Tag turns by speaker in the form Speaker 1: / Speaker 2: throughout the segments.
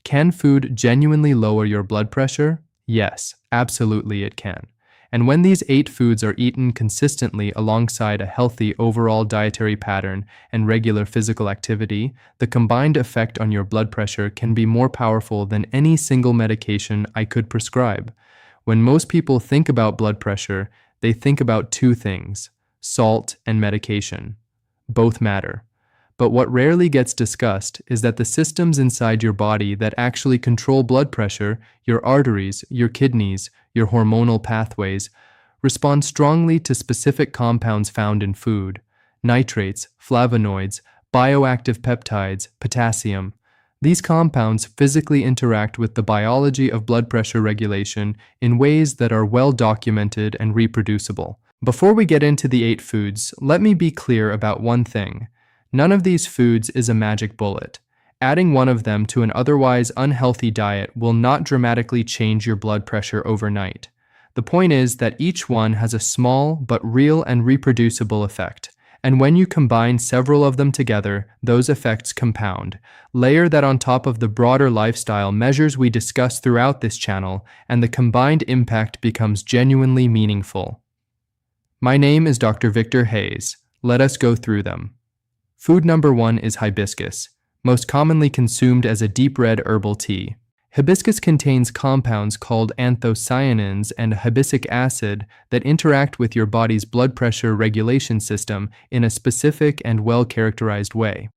Speaker 1: Can food genuinely lower your blood pressure? Yes, absolutely it can. And when these 8 foods are eaten consistently alongside a healthy overall dietary pattern and regular physical activity, the combined effect on your blood pressure can be more powerful than any single medication I could prescribe. When most people think about blood pressure, they think about 2 things: salt and medication. Both matter. But what rarely gets discussed is that the systems inside your body that actually control blood pressure, your arteries, your kidneys, your hormonal pathways, respond strongly to specific compounds found in food: nitrates, flavonoids, bioactive peptides, potassium. These compounds physically interact with the biology of blood pressure regulation in ways that are well documented and reproducible. Before we get into the 8 foods, let me be clear about one thing. None of these foods is a magic bullet. Adding one of them to an otherwise unhealthy diet will not dramatically change your blood pressure overnight. The point is that each one has a small but real and reproducible effect. And when you combine several of them together, those effects compound. Layer that on top of the broader lifestyle measures we discuss throughout this channel, and the combined impact becomes genuinely meaningful. My name is Dr. Victor Hayes. Let us go through them. Food number 1 is hibiscus, most commonly consumed as a deep red herbal tea. Hibiscus contains compounds called anthocyanins and hibiscic acid that interact with your body's blood pressure regulation system in a specific and well-characterized way.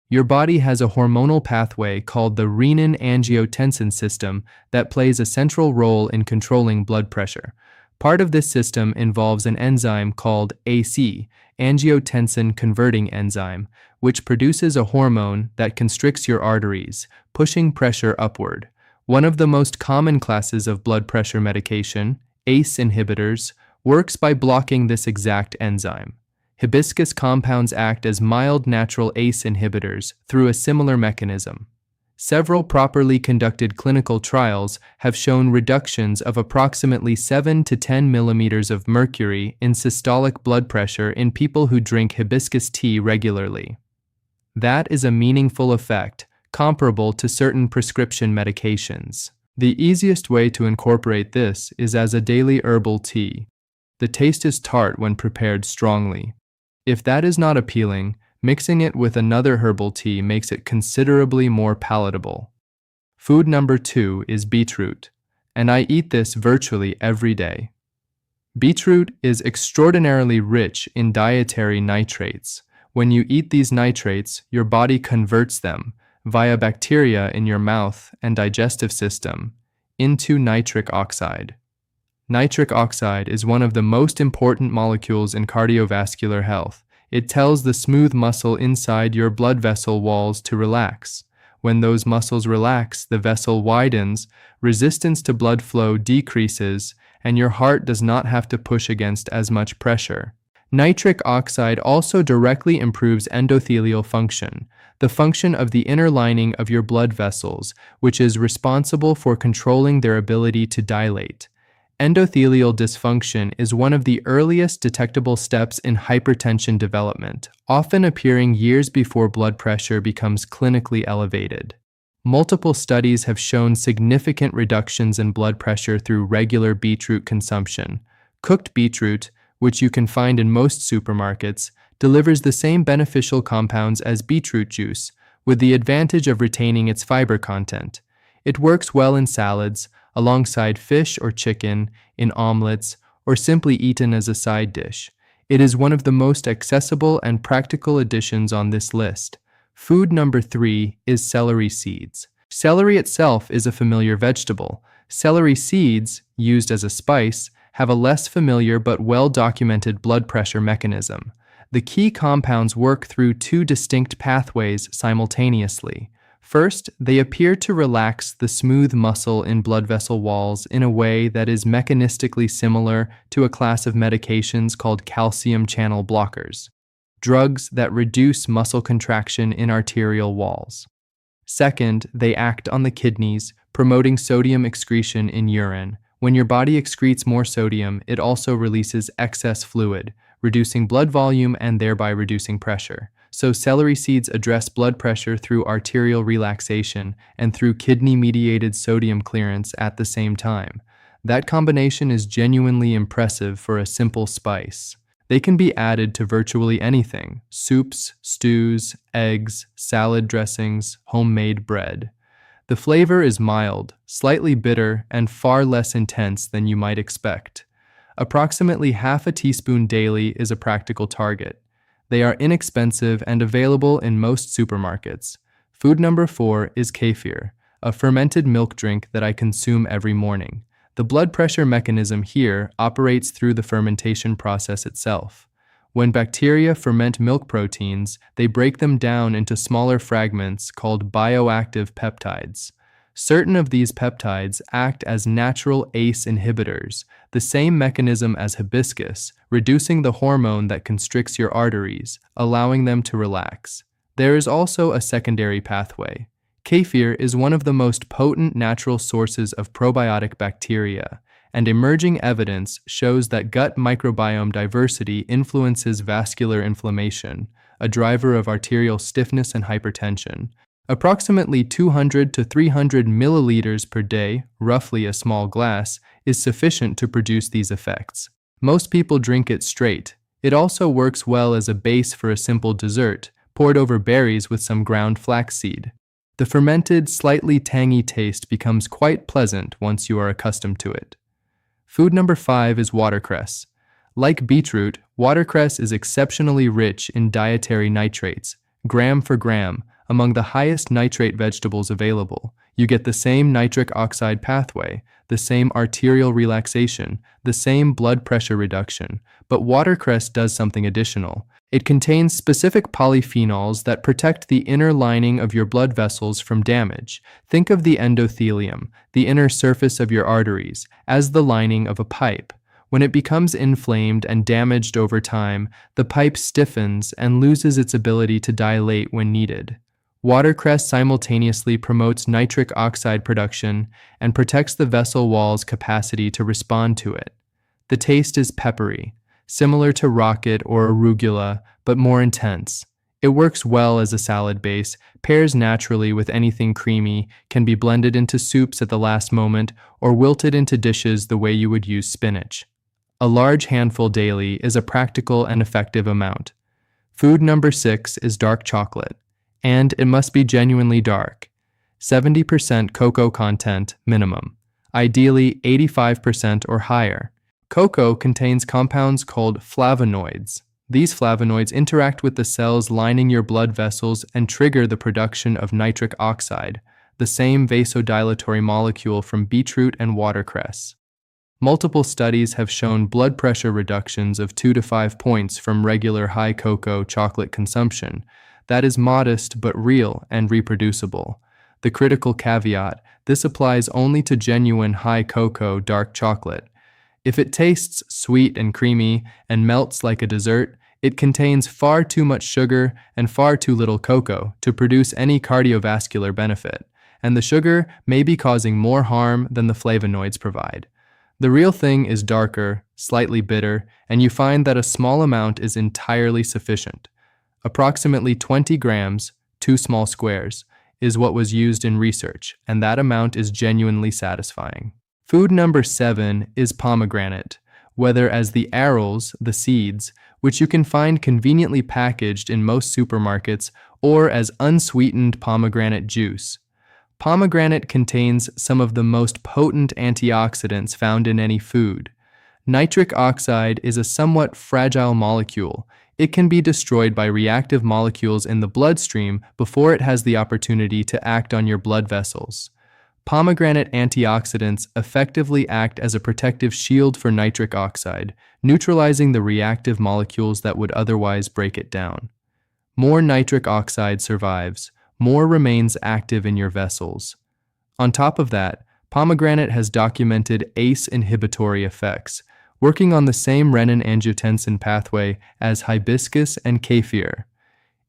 Speaker 1: Your body has a hormonal pathway called the renin-angiotensin system that plays a central role in controlling blood pressure. Part of this system involves an enzyme called AC, angiotensin converting enzyme, which produces a hormone that constricts your arteries, pushing pressure upward. One of the most common classes of blood pressure medication, ACE inhibitors, works by blocking this exact enzyme. Hibiscus compounds act as mild natural ACE inhibitors through a similar mechanism. Several properly conducted clinical trials have shown reductions of approximately 7 to 10 millimeters of mercury in systolic blood pressure in people who drink hibiscus tea regularly. That is a meaningful effect, comparable to certain prescription medications. The easiest way to incorporate this is as a daily herbal tea. The taste is tart when prepared strongly. If that is not appealing, mixing it with another herbal tea makes it considerably more palatable. Food number 2 is beetroot, and I eat this virtually every day. Beetroot is extraordinarily rich in dietary nitrates. When you eat these nitrates, your body converts them, via bacteria in your mouth and digestive system, into nitric oxide. Nitric oxide is one of the most important molecules in cardiovascular health. It tells the smooth muscle inside your blood vessel walls to relax. When those muscles relax, the vessel widens, resistance to blood flow decreases, and your heart does not have to push against as much pressure. Nitric oxide also directly improves endothelial function, the function of the inner lining of your blood vessels, which is responsible for controlling their ability to dilate. Endothelial dysfunction is one of the earliest detectable steps in hypertension development, often appearing years before blood pressure becomes clinically elevated. Multiple studies have shown significant reductions in blood pressure through regular beetroot consumption. Cooked beetroot, which you can find in most supermarkets, delivers the same beneficial compounds as beetroot juice, with the advantage of retaining its fiber content. It works well in salads, alongside fish or chicken, in omelets, or simply eaten as a side dish. It is one of the most accessible and practical additions on this list. Food number 3 is celery seeds. Celery itself is a familiar vegetable. Celery seeds, used as a spice, have a less familiar but well-documented blood pressure mechanism. The key compounds work through 2 distinct pathways simultaneously. First, they appear to relax the smooth muscle in blood vessel walls in a way that is mechanistically similar to a class of medications called calcium channel blockers, drugs that reduce muscle contraction in arterial walls. Second, they act on the kidneys, promoting sodium excretion in urine. When your body excretes more sodium, it also releases excess fluid, reducing blood volume and thereby reducing pressure. So celery seeds address blood pressure through arterial relaxation and through kidney-mediated sodium clearance at the same time. That combination is genuinely impressive for a simple spice. They can be added to virtually anything: soups, stews, eggs, salad dressings, homemade bread. The flavor is mild, slightly bitter, and far less intense than you might expect. Approximately half a teaspoon daily is a practical target. They are inexpensive and available in most supermarkets. Food number 4 is kefir, a fermented milk drink that I consume every morning. The blood pressure mechanism here operates through the fermentation process itself. When bacteria ferment milk proteins, they break them down into smaller fragments called bioactive peptides. Certain of these peptides act as natural ACE inhibitors, the same mechanism as hibiscus, reducing the hormone that constricts your arteries, allowing them to relax. There is also a secondary pathway. Kefir is one of the most potent natural sources of probiotic bacteria, and emerging evidence shows that gut microbiome diversity influences vascular inflammation, a driver of arterial stiffness and hypertension. Approximately 200 to 300 milliliters per day, roughly a small glass, is sufficient to produce these effects. Most people drink it straight. It also works well as a base for a simple dessert, poured over berries with some ground flaxseed. The fermented, slightly tangy taste becomes quite pleasant once you are accustomed to it. Food number 5 is watercress. Like beetroot, watercress is exceptionally rich in dietary nitrates, gram for gram, among the highest nitrate vegetables available. You get the same nitric oxide pathway, the same arterial relaxation, the same blood pressure reduction, but watercress does something additional. It contains specific polyphenols that protect the inner lining of your blood vessels from damage. Think of the endothelium, the inner surface of your arteries, as the lining of a pipe. When it becomes inflamed and damaged over time, the pipe stiffens and loses its ability to dilate when needed. Watercress simultaneously promotes nitric oxide production and protects the vessel wall's capacity to respond to it. The taste is peppery, similar to rocket or arugula, but more intense. It works well as a salad base, pairs naturally with anything creamy, can be blended into soups at the last moment, or wilted into dishes the way you would use spinach. A large handful daily is a practical and effective amount. Food number 6 is dark chocolate, and it must be genuinely dark. 70% cocoa content minimum, ideally 85% or higher. Cocoa contains compounds called flavonoids. These flavonoids interact with the cells lining your blood vessels and trigger the production of nitric oxide, the same vasodilatory molecule from beetroot and watercress. Multiple studies have shown blood pressure reductions of 2 to 5 points from regular high cocoa chocolate consumption. That is modest but real and reproducible. The critical caveat: this applies only to genuine high cocoa dark chocolate. If it tastes sweet and creamy and melts like a dessert, it contains far too much sugar and far too little cocoa to produce any cardiovascular benefit, and the sugar may be causing more harm than the flavonoids provide. The real thing is darker, slightly bitter, and you find that a small amount is entirely sufficient. Approximately 20 grams, 2 small squares, is what was used in research, and that amount is genuinely satisfying. Food number 7 is pomegranate, whether as the arils, the seeds, which you can find conveniently packaged in most supermarkets, or as unsweetened pomegranate juice. Pomegranate contains some of the most potent antioxidants found in any food. Nitric oxide is a somewhat fragile molecule. It can be destroyed by reactive molecules in the bloodstream before it has the opportunity to act on your blood vessels. Pomegranate antioxidants effectively act as a protective shield for nitric oxide, neutralizing the reactive molecules that would otherwise break it down. More nitric oxide survives, more remains active in your vessels. On top of that, pomegranate has documented ACE inhibitory effects, working on the same renin-angiotensin pathway as hibiscus and kefir.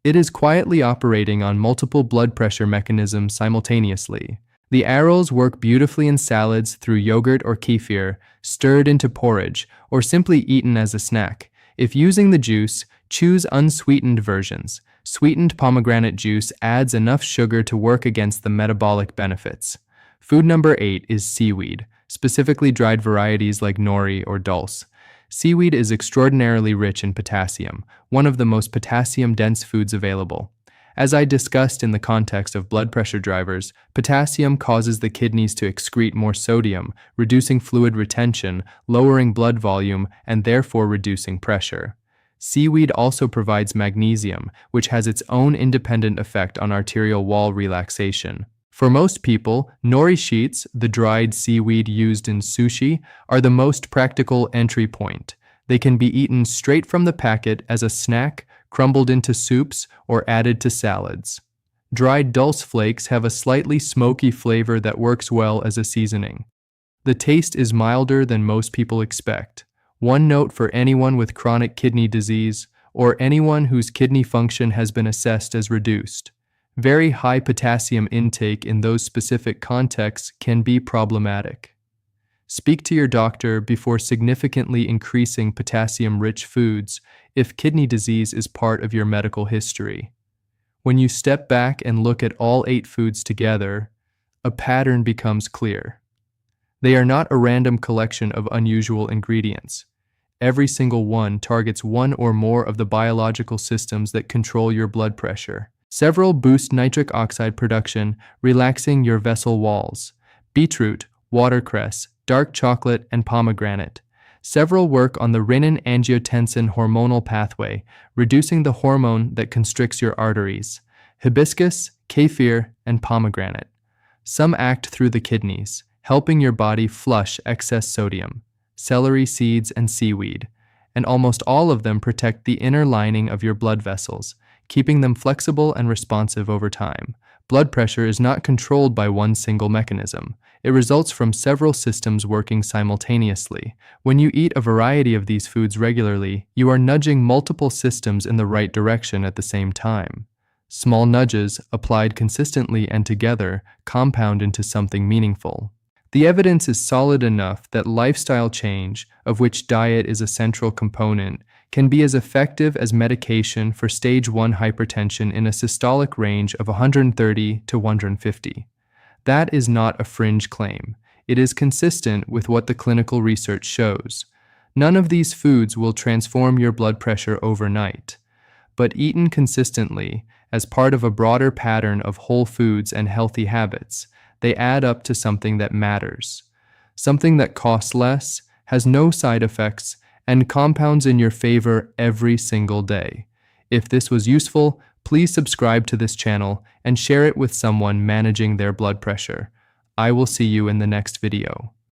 Speaker 1: It is quietly operating on multiple blood pressure mechanisms simultaneously. The arils work beautifully in salads through yogurt or kefir, stirred into porridge, or simply eaten as a snack. If using the juice, choose unsweetened versions. Sweetened pomegranate juice adds enough sugar to work against the metabolic benefits. Food number 8 is seaweed, specifically dried varieties like nori or dulse. Seaweed is extraordinarily rich in potassium, one of the most potassium-dense foods available. As I discussed in the context of blood pressure drivers, potassium causes the kidneys to excrete more sodium, reducing fluid retention, lowering blood volume, and therefore reducing pressure. Seaweed also provides magnesium, which has its own independent effect on arterial wall relaxation. For most people, nori sheets, the dried seaweed used in sushi, are the most practical entry point. They can be eaten straight from the packet as a snack, crumbled into soups, or added to salads. Dried dulse flakes have a slightly smoky flavor that works well as a seasoning. The taste is milder than most people expect. One note for anyone with chronic kidney disease or anyone whose kidney function has been assessed as reduced. Very high potassium intake in those specific contexts can be problematic. Speak to your doctor before significantly increasing potassium-rich foods if kidney disease is part of your medical history. When you step back and look at all 8 foods together, a pattern becomes clear. They are not a random collection of unusual ingredients. Every single one targets one or more of the biological systems that control your blood pressure. Several boost nitric oxide production, relaxing your vessel walls. Beetroot, watercress, dark chocolate, and pomegranate. Several work on the renin-angiotensin hormonal pathway, reducing the hormone that constricts your arteries. Hibiscus, kefir, and pomegranate. Some act through the kidneys, helping your body flush excess sodium. Celery seeds and seaweed, and almost all of them protect the inner lining of your blood vessels, keeping them flexible and responsive over time. Blood pressure is not controlled by one single mechanism. It results from several systems working simultaneously. When you eat a variety of these foods regularly, you are nudging multiple systems in the right direction at the same time. Small nudges, applied consistently and together, compound into something meaningful. The evidence is solid enough that lifestyle change, of which diet is a central component, can be as effective as medication for stage 1 hypertension in a systolic range of 130 to 150. That is not a fringe claim. It is consistent with what the clinical research shows. None of these foods will transform your blood pressure overnight, but eaten consistently, as part of a broader pattern of whole foods and healthy habits, they add up to something that matters. Something that costs less, has no side effects, and compounds in your favor every single day. If this was useful, please subscribe to this channel and share it with someone managing their blood pressure. I will see you in the next video.